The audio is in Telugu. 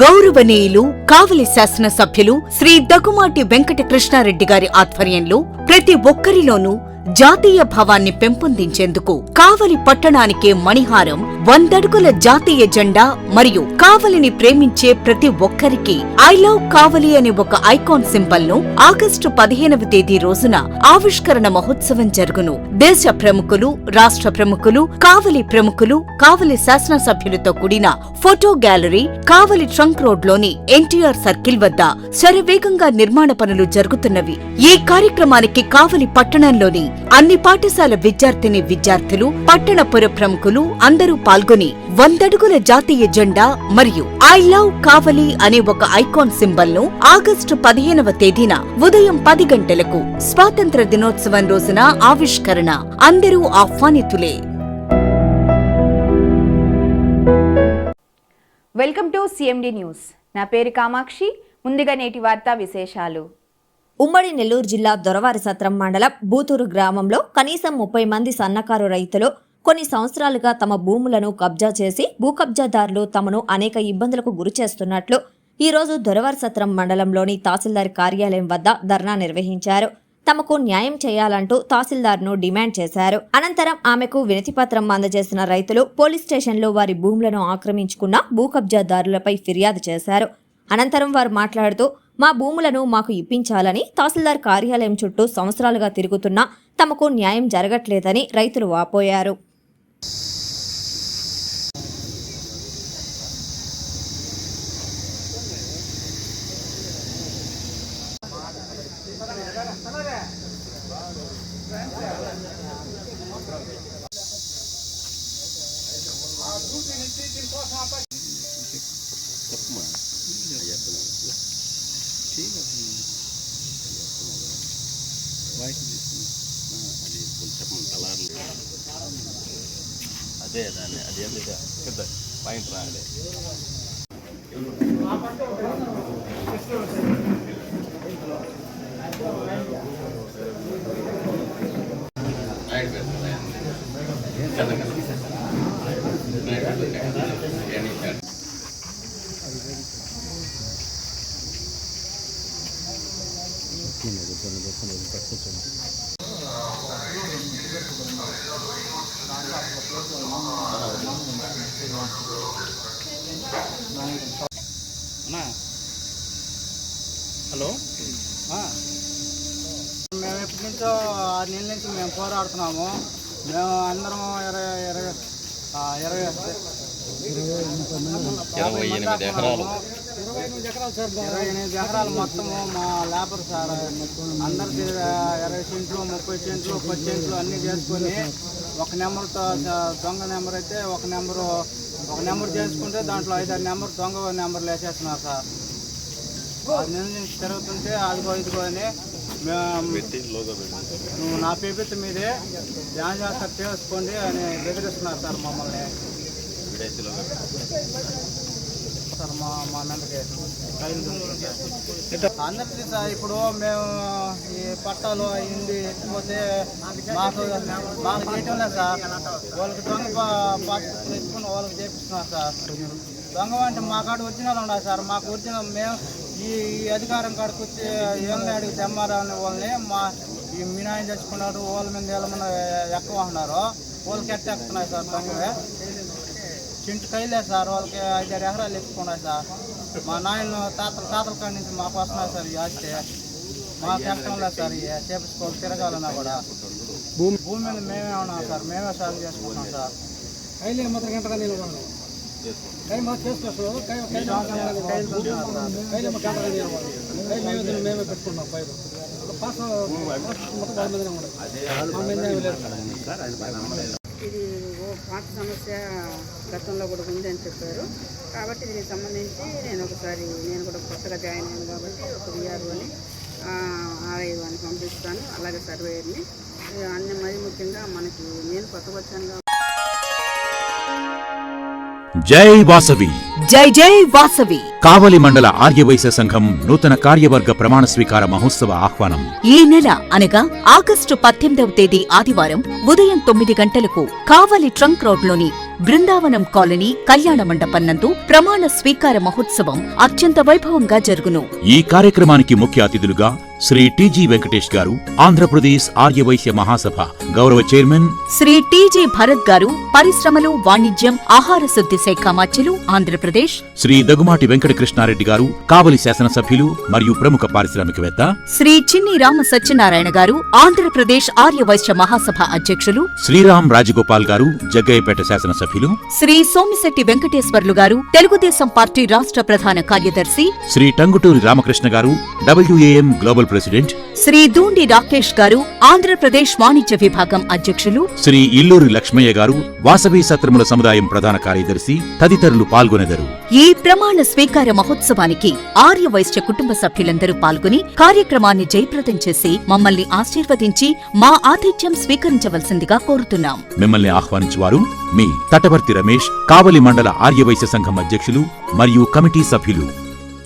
గౌరవనీయులు కావలి శాసనసభ్యులు శ్రీ దగ్గుమాటి వెంకట కృష్ణారెడ్డి గారి ఆధ్వర్యంలో ప్రతి ఒక్కరిలోనూ జాతీయ భావాన్ని పెంపొందించేందుకు కావలి పట్టణానికే మణిహారం 100 అడుగుల జాతీయ జెండా మరియు కావలిని ప్రేమించే ప్రతి ఒక్కరికి ఐ లవ్ కావలి అనే ఒక ఐకాన్ సింబల్ ను ఆగస్టు 15వ తేదీ రోజున ఆవిష్కరణ మహోత్సవం జరుగును. దేశ ప్రముఖులు, రాష్ట్ర ప్రముఖులు, కావలి ప్రముఖులు, కావలి శాసనసభ్యులతో కూడిన ఫోటో గ్యాలరీ కావలి ట్రంక్ రోడ్ లోని ఎన్టీఆర్ సర్కిల్ వద్ద శరవేగంగా నిర్మాణ పనులు జరుగుతున్నవి. ఈ కార్యక్రమానికి కావలి పట్టణంలోని అన్ని పాఠశాల విద్యార్థులు, పట్టణ పుర ప్రముఖులు అందరూ పాల్గొని 100 అడుగుల జాతీయ జెండా మరియు ఐ లవ్ కావలి అనే ఒక ఐకాన్ సింబల్ ను ఆగస్టు 15వ తేదీన ఉదయం 10 గంటలకు స్వాతంత్ర దినోత్సవం రోజున ఆవిష్కరణ. అందరూ ఆహ్వానితులే. Welcome to CMD news. నా పేరు కామాక్షి. ముందుగా నేటి వార్తా విశేషాలు. ఉమ్మడి నెల్లూరు జిల్లా దొరవారిసత్రం మండలం బూతూరు గ్రామంలో కనీసం 30 మంది సన్నకారు రైతులు కొన్ని సంవత్సరాలుగా తమ భూములను కబ్జా చేసి భూ కబ్జాదారులు తమను అనేక ఇబ్బందులకు గురిచేస్తున్నట్లు ఈరోజు దొరవారిసత్రం మండలంలోని తహసీల్దార్ కార్యాలయం వద్ద ధర్నా నిర్వహించారు. తమకు న్యాయం చేయాలంటూ తహసీల్దార్ను డిమాండ్ చేశారు. అనంతరం ఆమెకు వినతిపత్రం అందజేసిన రైతులు పోలీస్ స్టేషన్లో వారి భూములను ఆక్రమించుకున్న భూ కబ్జాదారులపై ఫిర్యాదు చేశారు. అనంతరం వారు మాట్లాడుతూ మా భూములను మాకు ఇప్పించాలని తహసీల్దార్ కార్యాలయం చుట్టూ సంవత్సరాలుగా తిరుగుతున్నా తమకు న్యాయం జరగట్లేదని రైతులు వాపోయారు. అదే దాన్ని అదేం పెద్ద పాయింట్ రాలే. హలో, మేము ఎప్పటి నుంచో 6 నెలల నుంచి మేము పోరాడుతున్నాము. మేము అందరం 28 ఎకరాలు మొత్తము మా లేబర్ సార్. అందరికి 20 సెంట్లు, 30 సెంట్లు, 10 సెంట్లు అన్నీ చేసుకొని ఒక నెంబర్తో దొంగ నెంబర్ అయితే ఒక నెంబర్ చేసుకుంటే దాంట్లో 5-6 నెంబర్ దొంగ నెంబర్లు వేసేస్తున్నారు సార్. 6 నెలల నుంచి తిరుగుతుంటే అదిగో ఇదిగో అని నువ్వు నా పేపెత్తి మీదే ధ్యానం చేస్తారు చేసుకోండి అని బెదిరిస్తున్నారు సార్ మమ్మల్ని. సార్ మా నెంబర్కి అందరికీ సార్ ఇప్పుడు మేము ఈ పట్టాలు అయింది ఎత్తిపోతే మాకు చేయటం లేదు సార్. వాళ్ళకి దొంగ పాస్బుక్లు ఎత్తుకుని వాళ్ళకి చేపిస్తున్నారు సార్. దొంగ అంటే మా కాడ ఒరిజినల్ ఉన్నాయి సార్. మాకు ఒరిజినల్ మేము ఈ అధికారం కాడికి వచ్చి ఏం అడిగి తెమ్మారని వాళ్ళని ఈ మినాయం తెచ్చుకున్నారు. వాళ్ళ మీద ఏమైనా ఎక్కువ ఉన్నారు, వాళ్ళకి ఎక్కుతున్నాయి సార్. దొంగలే చింటి కైలే సార్. వాళ్ళకి 5-6 ఎకరాలు ఎక్కున్నాయి సార్. మా నాయన తాతల కాడి నుంచి మాకు వస్తున్నాయి సార్. ఈ ఆస్తి మాకు ఎక్కడం లేదు సార్. చేపించుకోవాలి తిరగాలన్నా కూడా భూమి మీద మేమే ఉన్నాం సార్. మేమే సాగు చేసుకుంటున్నాం సార్. కైలు మాత్రం గంటగా నిలబడి మేమే పెట్టుకున్నాం. ఇది పాత సమస్య గతంలో కూడా ఉంది అని చెప్పారు. కాబట్టి దీనికి సంబంధించి నేను కూడా కొత్తగా జాయిన్ అయ్యాను కాబట్టి ఒక విఆర్ఓని ఆర్ఐఓ అని పంపిస్తాను, అలాగే సర్వేయర్ని. అన్ని మరి ముఖ్యంగా మనకి నేను కొత్తగా వచ్చాను. జై వాసవి, జై జై వాసవి. కావలి మండల ఆర్యవైశ్య సంఘం నూతన కార్యవర్గ ప్రమాణ స్వీకార మహోత్సవ ఆహ్వానం. ఈ నెల అనగా ఆగస్టు 18వ తేదీ ఆదివారం ఉదయం 9 గంటలకు కావలి ట్రంక్ రోడ్లోని బృందావనం కాలనీ కళ్యాణ మండపం నందు ప్రమాణ స్వీకార మహోత్సవం అత్యంత వైభవంగా జరుగును. ఈ కార్యక్రమానికి ముఖ్య అతిథులుగా శ్రీ టి.జి. వెంకటేష్ గారు, ఆంధ్రప్రదేశ్ ఆర్యవైశ్య మహాసభ గౌరవ చైర్మన్, శ్రీ టి.జి. భరత్ గారు, పరిశ్రమలు, వాణిజ్యం, ఆహార శుద్ధి శాఖ మాత్యులు, ఆంధ్రప్రదేశ్, శ్రీ దగుమాటి వెంకట కృష్ణారెడ్డి గారు, కావలి శాసనసభ్యులు మరియు ప్రముఖ పారిశ్రామికవేత్త, శ్రీ చిన్ని రామ సత్యనారాయణ గారు, ఆంధ్రప్రదేశ్ ఆర్యవైశ్య మహాసభ అధ్యక్షులు, శ్రీరామ్ రాజగోపాల్ గారు, జగ్గయ్యపేట శాసనసభ్యులు, శ్రీ సోమిశెట్టి వెంకటేశ్వర్లు గారు, తెలుగుదేశం పార్టీ రాష్ట్ర ప్రధాన కార్యదర్శి, శ్రీ టంగుటూరి రామకృష్ణ గారు, WAM global president, Shri Dhoondi Rakesh గారు, ఆంధ్రప్రదేశ్ వాణిజ్య విభాగం అధ్యక్షులు, శ్రీ ఇల్లూరి లక్ష్మయ్య గారు, వాసవి సత్రముల సముదాయం ప్రధాన కార్యదర్శి తదితరులు పాల్గొనెదరు. ఈ ప్రమాణ స్వీకార మహోత్సవానికి ఆర్యవైశ్య కుటుంబ సభ్యులందరూ పాల్గొని కార్యక్రమాన్ని జయప్రదం చేసి మమ్మల్ని ఆశీర్వదించి మా ఆతిథ్యం స్వీకరించవలసిందిగా కోరుతున్నాం. మిమ్మల్ని ఆహ్వానించువారు మీ తటవర్తి రమేష్, కావలి మండల ఆర్యవైశ్య సంఘం అధ్యక్షులు మరియు కమిటీ సభ్యులు.